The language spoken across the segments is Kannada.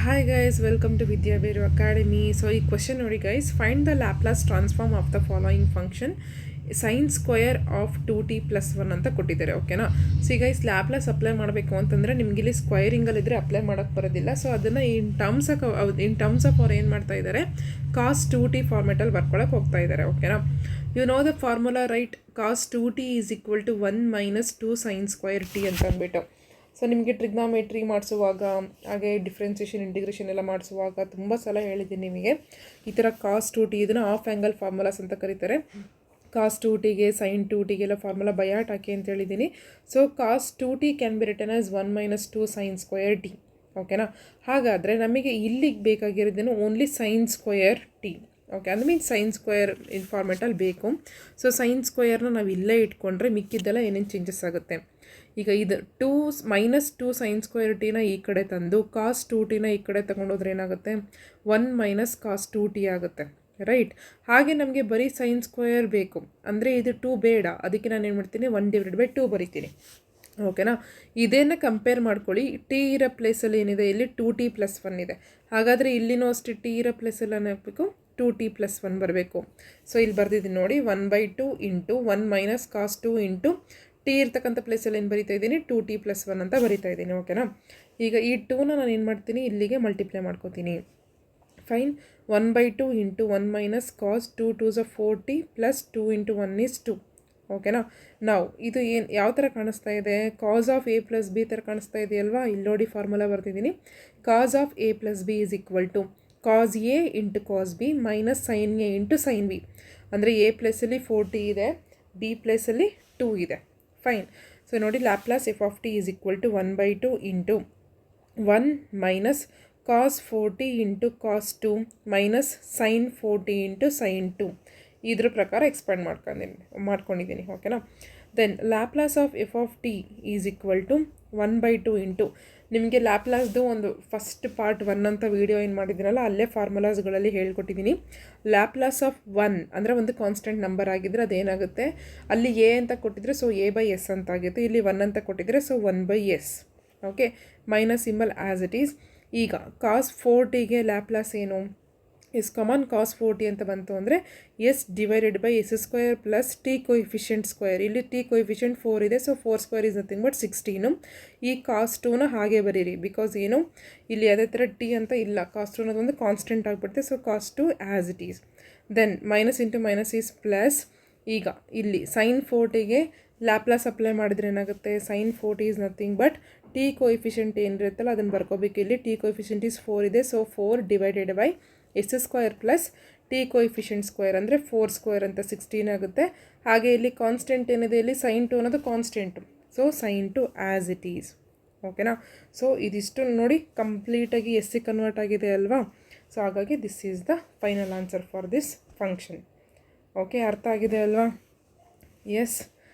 Hi guys, welcome to Vidya Beru Academy. So ಈ question ನೋಡಿ guys, find the Laplace transform of the following function sin square of 2t plus 1 ಅಂತ ಕೊಟ್ಟಿದ್ದಾರೆ. ಓಕೆನಾ? ಸೊ ಗೈಸ್ ಲ್ಯಾಪ್ಲಾಸ್ ಅಪ್ಲೈ ಮಾಡಬೇಕು ಅಂತಂದರೆ ನಿಮ್ಗೆ ಇಲ್ಲಿ ಸ್ಕ್ವೈರಿಂಗಲ್ಲಿದ್ದರೆ ಅಪ್ಲೈ ಮಾಡೋಕ್ಕೆ ಬರೋದಿಲ್ಲ. ಸೊ ಅದನ್ನು ಇನ್ ಟರ್ಮ್ಸ್ ಆಫ್ ಅವ್ರು ಏನು ಮಾಡ್ತಾ ಇದ್ದಾರೆ, ಕಾಸ್ 2t ಫಾರ್ಮೆಟಲ್ಲಿ ಬರ್ಕೊಳಕ್ಕೆ ಹೋಗ್ತಾ ಇದ್ದಾರೆ. ಓಕೆನಾ? You know the formula right, cos 2t is equal to 1 minus 2 sine square T ಅಂತ ಅಂದ್ಬಿಟ್ಟು. ಸೊ ನಿಮಗೆ ಟ್ರಿಗ್ನಾಮೆಟ್ರಿ ಮಾಡಿಸುವಾಗ ಹಾಗೆ ಡಿಫ್ರೆನ್ಸಿಯೇಷನ್ ಇಂಟಿಗ್ರೇಷನ್ ಎಲ್ಲ ಮಾಡಿಸುವಾಗ ತುಂಬ ಸಲ ಹೇಳಿದ್ದೀನಿ ನಿಮಗೆ ಈ ಥರ ಕಾಸ್ 2t ಇದನ್ನು ಆಫ್ ಆ್ಯಂಗಲ್ ಫಾರ್ಮುಲಾಸ್ ಅಂತ ಕರೀತಾರೆ. ಕಾಸ್ 2tಗೆ ಸೈನ್ 2tಗೆಲ್ಲ ಫಾರ್ಮುಲಾ ಬಯಾಟ್ ಹಾಕಿ ಅಂತ ಹೇಳಿದ್ದೀನಿ. So cos 2t can be written as 1 minus 2 sine square t. ಓಕೆನಾ? ಹಾಗಾದರೆ ನಮಗೆ ಇಲ್ಲಿಗೆ ಬೇಕಾಗಿರೋದೇನು only sine square t. Okay, ಅದು ಮೀನ್ಸ್ ಸೈನ್ ಸ್ಕ್ವಯರ್ ಫಾರ್ಮೆಟಲ್ಲಿ ಬೇಕು. ಸೊ ಸೈನ್ ಸ್ಕ್ವಯರ್ನ ನಾವು ಇಲ್ಲೇ ಇಟ್ಕೊಂಡ್ರೆ ಮಿಕ್ಕಿದ್ದೆಲ್ಲ ಏನೇನು ಚೇಂಜಸ್ ಆಗುತ್ತೆ. ಈಗ ಇದು ಮೈನಸ್ 2 ಸೈನ್ ಸ್ಕ್ವಯರ್ ಟಿನ ಈ ಕಡೆ ತಂದು ಕಾಸ್ 2tನ ಈ ಕಡೆ ತೊಗೊಂಡೋದ್ರೆ ಏನಾಗುತ್ತೆ, 1 ಮೈನಸ್ ಕಾಸ್ 2t ಆಗುತ್ತೆ. ರೈಟ್? ಹಾಗೆ ನಮಗೆ ಬರೀ ಸೈನ್ ಸ್ಕ್ವಯರ್ ಬೇಕು ಅಂದರೆ ಇದು 2 ಬೇಡ, ಅದಕ್ಕೆ ನಾನು ಏನು ಮಾಡ್ತೀನಿ, 1/2 ಬರಿತೀನಿ. ಓಕೆನಾ? ಇದೇನ ಕಂಪೇರ್ ಮಾಡ್ಕೊಳ್ಳಿ. ಟಿ ಇರೋ ಪ್ಲೇಸಲ್ಲಿ ಏನಿದೆ, ಇಲ್ಲಿ 2t ಪ್ಲಸ್ 1 ಇದೆ. ಹಾಗಾದರೆ ಇಲ್ಲಿನೂ ಅಷ್ಟೇ ಟಿ ಇರೋ ಪ್ಲೇಸಲ್ಲಿ ಏನಾಗಬೇಕು, 2t ಪ್ಲಸ್ 1 ಬರಬೇಕು. ಸೊ ಇಲ್ಲಿ ಬರ್ದಿದ್ದೀನಿ ನೋಡಿ, 1/2 into 1 minus cos 2 into T ಇರ್ತಕ್ಕಂಥ ಪ್ಲೇಸಲ್ಲಿ ಏನು ಬರಿತಾ ಇದ್ದೀನಿ, 2t ಪ್ಲಸ್ 1 ಅಂತ ಬರಿತಾ ಇದ್ದೀನಿ. ಓಕೆನಾ? ಈಗ ಈ 2ನ ನಾನು ಏನು ಮಾಡ್ತೀನಿ, ಇಲ್ಲಿಗೆ ಮಲ್ಟಿಪ್ಲೈ ಮಾಡ್ಕೋತೀನಿ. Fine. 1/2 into 1 minus cos 2 2s 4t plus 2 into 1 is 2. ಓಕೆನಾ? ನಾವು ಇದು ಏನು ಯಾವ ಥರ ಕಾಣಿಸ್ತಾ ಇದೆ, cos of a plus b ಥರ ಕಾಣಿಸ್ತಾ ಇದೆಯಲ್ವಾ. ಇಲ್ಲಿ ನೋಡಿ ಫಾರ್ಮುಲಾ ಬರ್ತಿದ್ದೀನಿ. Cos of a plus b is equal to cos a into cos b minus sine a into sine b. ಅಂದರೆ ಎ ಪ್ಲೇಸಲ್ಲಿ 4t ಇದೆ, ಬಿ ಪ್ಲೇಸಲ್ಲಿ 2 ಇದೆ. ಫೈನ್. ಸೊ ನೋಡಿ, Laplace F of T is equal to 1/2 into 1 minus cos 4t into cos 2 minus sine 4t into sine 2. ಇದ್ರ ಪ್ರಕಾರ ಎಕ್ಸ್ಪ್ಯಾಂಡ್ ಮಾಡ್ಕೊಂಡಿದ್ದೀನಿ. ಓಕೆನಾ? Then Laplace of F of T is equal to 1/2 into, ನಿಮಗೆ ಲ್ಯಾಪ್ಲಾಸ್ದು ಒಂದು ಫಸ್ಟ್ ಪಾರ್ಟ್ 1 ಅಂತ ವೀಡಿಯೋ ಏನು ಮಾಡಿದ್ದೀನಲ್ಲ, ಅಲ್ಲೇ ಫಾರ್ಮುಲಾಸ್ಗಳಲ್ಲಿ ಹೇಳ್ಕೊಟ್ಟಿದ್ದೀನಿ. ಲ್ಯಾಪ್ಲಾಸ್ ಆಫ್ 1 ಅಂದರೆ ಒಂದು ಕಾನ್ಸ್ಟೆಂಟ್ ನಂಬರ್ ಆಗಿದ್ದರೆ ಅದೇನಾಗುತ್ತೆ, ಅಲ್ಲಿ ಎ ಅಂತ ಕೊಟ್ಟಿದ್ರೆ ಸೊ a/s ಅಂತ ಆಗುತ್ತೆ. ಇಲ್ಲಿ 1 ಅಂತ ಕೊಟ್ಟಿದ್ರೆ so 1/s. Okay, minus symbol as it is. ಈಗ ಕಾಸ್ 4tಗೆ ಲ್ಯಾಪ್ಲಾಸ್ ಏನು, ಎಸ್ ಕಾಮನ್ ಕಾಸ್ 4t ಅಂತ ಬಂತು ಅಂದರೆ S divided by S square plus T coefficient square. ಇಲ್ಲಿ ಟಿ ಕೊಯಿಫಿಷಿಯಂಟ್ 4 ಇದೆ, so 4 square is nothing but 16. ಈ ಕಾಸ್ 2ನ ಹಾಗೆ ಬರೀರಿ, ಬಿಕಾಸ್ ಏನು ಇಲ್ಲಿ ಅದೇ ಥರ ಟಿ ಅಂತ ಇಲ್ಲ, ಕಾಸ್ 2 ಅನ್ನೋದು ಒಂದು ಕಾನ್ಸ್ಟೆಂಟ್ ಆಗಿಬಿಡುತ್ತೆ. So cos 2 as it is. Then minus into minus is plus. ಈಗ ಇಲ್ಲಿ ಸೈನ್ 4tಗೆ ಲ್ಯಾಪ್ಲಾಸ್ ಅಪ್ಲೈ ಮಾಡಿದ್ರೆ ಏನಾಗುತ್ತೆ, sine 4t is nothing but t coefficient ಏನಿರುತ್ತಲ್ಲ ಅದನ್ನು ಬರ್ಕೋಬೇಕು. ಇಲ್ಲಿ ಟಿ ಕೊಯಿಫಿಷಿಯಂಟ್ ಈಸ್ 4 ಇದೆ, so 4 divided by S square plus T coefficient square ಅಂದರೆ 4 ಸ್ಕ್ವೇರ್ ಅಂತ 16 ಆಗುತ್ತೆ. ಹಾಗೆ ಇಲ್ಲಿ ಕಾನ್ಸ್ಟೆಂಟ್ ಏನಿದೆ, ಇಲ್ಲಿ ಸೈನ್ 2 ಅನ್ನೋದು constant, so sine 2 as it is. ಓಕೆನಾ? ಸೊ ಇದಿಷ್ಟು ನೋಡಿ ಕಂಪ್ಲೀಟಾಗಿ ಎಸ್ಸಿಗೆ ಕನ್ವರ್ಟ್ ಆಗಿದೆ ಅಲ್ವಾ. ಸೊ ಹಾಗಾಗಿ this is the final answer for this function. Okay, ಅರ್ಥ ಆಗಿದೆ ಅಲ್ವಾ? ಎಸ್.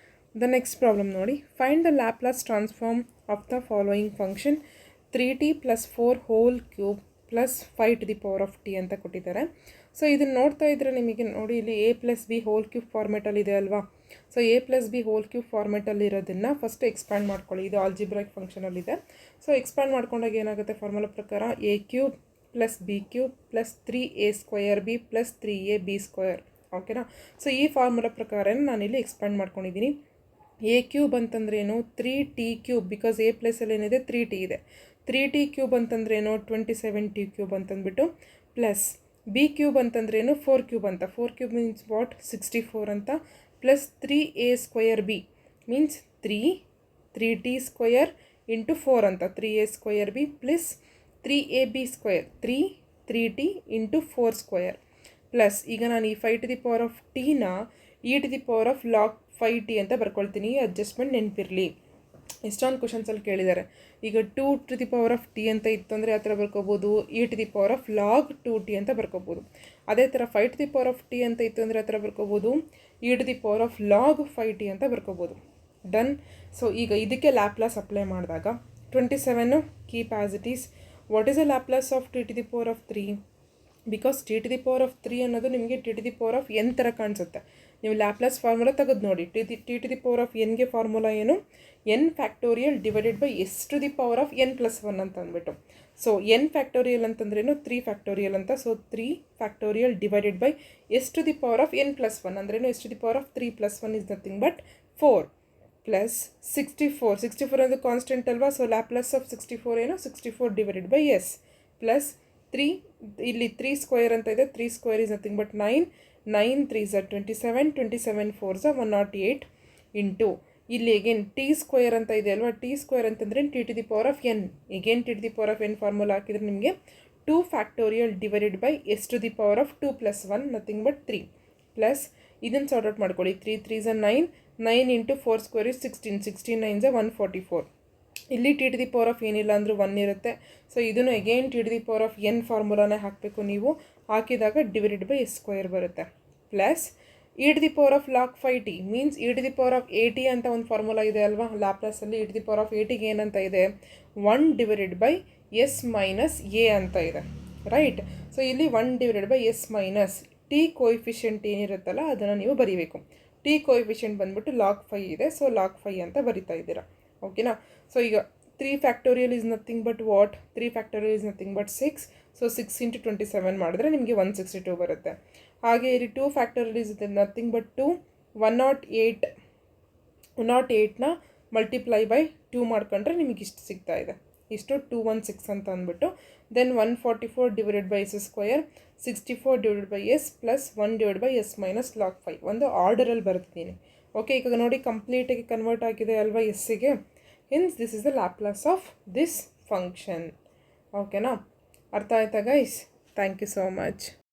ದ ನೆಕ್ಸ್ಟ್ ಪ್ರಾಬ್ಲಮ್ ನೋಡಿ, find the Laplace transform of the following function 3t plus 4 whole cube plus 5 to the power of T ಅಂತ ಕೊಟ್ಟಿದ್ದಾರೆ. ಸೊ ಇದನ್ನು ನೋಡ್ತಾ ಇದ್ದರೆ ನಿಮಗೆ ನೋಡಿ, ಇಲ್ಲಿ A plus b whole cube ಫಾರ್ಮೆಟಲ್ಲಿದೆ ಅಲ್ವಾ. So a plus b whole cube ಫಾರ್ಮೆಟಲ್ಲಿರೋದನ್ನು ಫಸ್ಟ್ ಎಕ್ಸ್ಪ್ಯಾಂಡ್ ಮಾಡ್ಕೊಳ್ಳಿ. ಇದು ಆಲ್ಜಿಬ್ರಾಯಿಕ್ ಫಂಕ್ಷನಲ್ಲಿದೆ. ಸೊ ಎಕ್ಸ್ಪ್ಯಾಂಡ್ ಮಾಡ್ಕೊಂಡಾಗ ಏನಾಗುತ್ತೆ, ಫಾರ್ಮುಲಾ ಪ್ರಕಾರ A cube plus B cube plus 3a square b plus 3ab square. ಓಕೆನಾ? ಸೊ ಈ ಫಾರ್ಮುಲಾ ಪ್ರಕಾರ ನಾನಿಲ್ಲಿ ಎಕ್ಸ್ಪ್ಯಾಂಡ್ ಮಾಡ್ಕೊಂಡಿದ್ದೀನಿ. ಎ ಕ್ಯೂಬ್ ಅಂತಂದ್ರೇನು, 3t ಕ್ಯೂಬ್, ಬಿಕಾಸ್ ಎ ಪ್ಲೇಸಲ್ಲಿ ಏನಿದೆ 3t ಇದೆ. 3t ಕ್ಯೂಬ್ ಅಂತಂದ್ರೇನು, 27t ಕ್ಯೂಬ್ ಅಂತಂದ್ಬಿಟ್ಟು, ಪ್ಲಸ್ ಬಿ ಕ್ಯೂಬ್ ಅಂತಂದ್ರೇನು 4 ಕ್ಯೂಬ್ ಅಂತ. 4 ಕ್ಯೂಬ್ ಮೀನ್ಸ್ ವಾಟ್, 64 ಅಂತ, plus 3a square b means 3t square into 4 ಅಂತ, 3a square b plus 3ab square 3t into 4 square plus. ಈಗ ನಾನು ಈ 5 ಟು ದಿ ಪವರ್ ಆಫ್ ಟಿನ e to the power of log 5t ಅಂತ ಬರ್ಕೊಳ್ತೀನಿ. ಅಡ್ಜಸ್ಟ್ಮೆಂಟ್ ನೆನಪಿರಲಿ, ಎಷ್ಟೊಂದು ಕ್ವಶನ್ಸಲ್ಲಿ ಕೇಳಿದ್ದಾರೆ. ಈಗ 2 to the power of T ಅಂತ ಇತ್ತು ಅಂದರೆ ಆ ಥರ ಬರ್ಕೋಬೋದು, e to the power of log 2t ಅಂತ ಬರ್ಕೋಬೋದು. ಅದೇ ಥರ 5 to the power of T ಅಂತ ಇತ್ತು ಅಂದರೆ ಆ ಥರ ಬರ್ಕೋಬೋದು, e to the power of log 5t ಅಂತ ಬರ್ಕೋಬೋದು. ಡನ್. ಸೊ ಈಗ ಇದಕ್ಕೆ ಲ್ಯಾಪ್ಲಾಸ್ ಅಪ್ಲೈ ಮಾಡಿದಾಗ 27 keep as it is. What is the Laplace of t to the power of 3? Because t to the power of 3 ಅನ್ನೋದು ನಿಮಗೆ t to the power of n ಥರ ಕಾಣಿಸುತ್ತೆ. ನೀವು ಲ್ಯಾಪ್ಲಾಸ್ ಫಾರ್ಮುಲಾ ತೆಗೆದು ನೋಡಿ. T to the power of ಎನ್ಗೆ ಫಾರ್ಮುಲಾ ಏನು, n factorial divided by S to the power of N plus 1 ಅಂತ ಅಂದ್ಬಿಟ್ಟು. ಸೊ ಎನ್ ಫ್ಯಾಕ್ಟೋರಿಯಲ್ ಅಂತಂದ್ರೇನು, 3 ಫ್ಯಾಕ್ಟೋರಿಯಲ್ ಅಂತ. So 3 factorial divided by S to the power of N plus 1 ಅಂದ್ರೇನು, S to the power of 3 plus 1 is nothing but 4 plus 64 ಅದು ಕಾನ್ಸ್ಟೆಂಟ್ ಅಲ್ವಾ. ಸೊ ಲ್ಯಾಪ್ಲಾಸ್ ಆಫ್ 64 ಏನು, 64 ಡಿವೈಡೆಡ್ ಬೈ ಎಸ್ ಪ್ಲಸ್ 3, ಇಲ್ಲಿ 3 ಸ್ಕ್ವೇರ್ ಅಂತ ಇದೆ, 3 square is nothing but 9, 9 3s are 27, 27 4s are 108 into ಇಲ್ಲಿ ಅಗೇನ್ ಟಿ ಸ್ಕ್ವೇರ್ ಅಂತ ಇದೆ ಅಲ್ವಾ. ಟಿ ಸ್ಕ್ವೇರ್ ಅಂತಂದರೆ T to the power of N, again T to the power of N formula ಹಾಕಿದರೆ ನಿಮಗೆ 2 factorial divided by S to the power of 2 plus 1 nothing but 3 plus ಇದನ್ನು ಸಾರ್ಟ್ ಔಟ್ ಮಾಡ್ಕೊಳ್ಳಿ. 3 3s are 9, 9 into 4 square is 16, 16 9s are 144. ಇಲ್ಲಿ t to the power of ಏನಿಲ್ಲ ಅಂದರೂ 1 ಇರುತ್ತೆ. ಸೊ ಇದನ್ನು again t to the power of n ಫಾರ್ಮುಲಾನೇ ಹಾಕಬೇಕು. ನೀವು ಹಾಕಿದಾಗ ಡಿವೈಡೆಡ್ ಬೈ ಎಸ್ ಸ್ಕ್ವೇರ್ ಬರುತ್ತೆ. Plus e to the power of log 5t means e to the power of 80 ಅಂತ ಒಂದು ಫಾರ್ಮುಲಾ ಇದೆ ಅಲ್ವಾ ಲ್ಯಾಪ್ಲಾಸಲ್ಲಿ. E to the power of 80ಗೆ ಏನಂತ ಇದೆ, 1 divided by S minus A ಅಂತ ಇದೆ, ರೈಟ್. ಸೊ ಇಲ್ಲಿ 1 divided by S minus t coefficient ಏನಿರುತ್ತಲ್ಲ ಅದನ್ನು ನೀವು ಬರೀಬೇಕು. ಟಿ ಕೋಎಫಿಷಿಯಂಟ್ ಬಂದ್ಬಿಟ್ಟು ಲಾಗ್ 5 ಇದೆ. ಸೊ ಲಾಗ್ 5 ಅಂತ ಬರಿತಾ ಇದ್ದೀರಾ, ಓಕೆನಾ. ಸೊ ಈಗ 3 factorial is nothing but what, 3 factorial is nothing but 6. So 6 into 27 ಮಾಡಿದ್ರೆ ನಿಮಗೆ 162 ಬರುತ್ತೆ. ಹಾಗೆ ಇಲ್ಲಿ 2 ಫ್ಯಾಕ್ಟೋರಿಯಲ್ ಇಸ್ ನಥಿಂಗ್ ಬಟ್ 2, 108ನ ಮಲ್ಟಿಪ್ಲೈ ಬೈ 2 ಮಾಡ್ಕೊಂಡ್ರೆ ನಿಮಗೆ ಇಷ್ಟು ಸಿಗ್ತಾ ಇದೆ, ಇಷ್ಟು 216 ಅಂತ ಅಂದ್ಬಿಟ್ಟು. Then 144 divided by S square, 64 divided by S plus 1 divide by S minus log 5. ಒಂದು ಆರ್ಡರಲ್ಲಿ ಬರ್ತೀನಿ, ಓಕೆ. ಈಗ ನೋಡಿ ಕಂಪ್ಲೀಟಾಗಿ ಕನ್ವರ್ಟ್ ಆಗಿದೆ ಅಲ್ವಾ ಎಸ್ಸಿಗೆ. Hence this is the Laplace of this function. Okay na? ಅರ್ಥ ಆಯ್ತಾ guys? Thank you so much.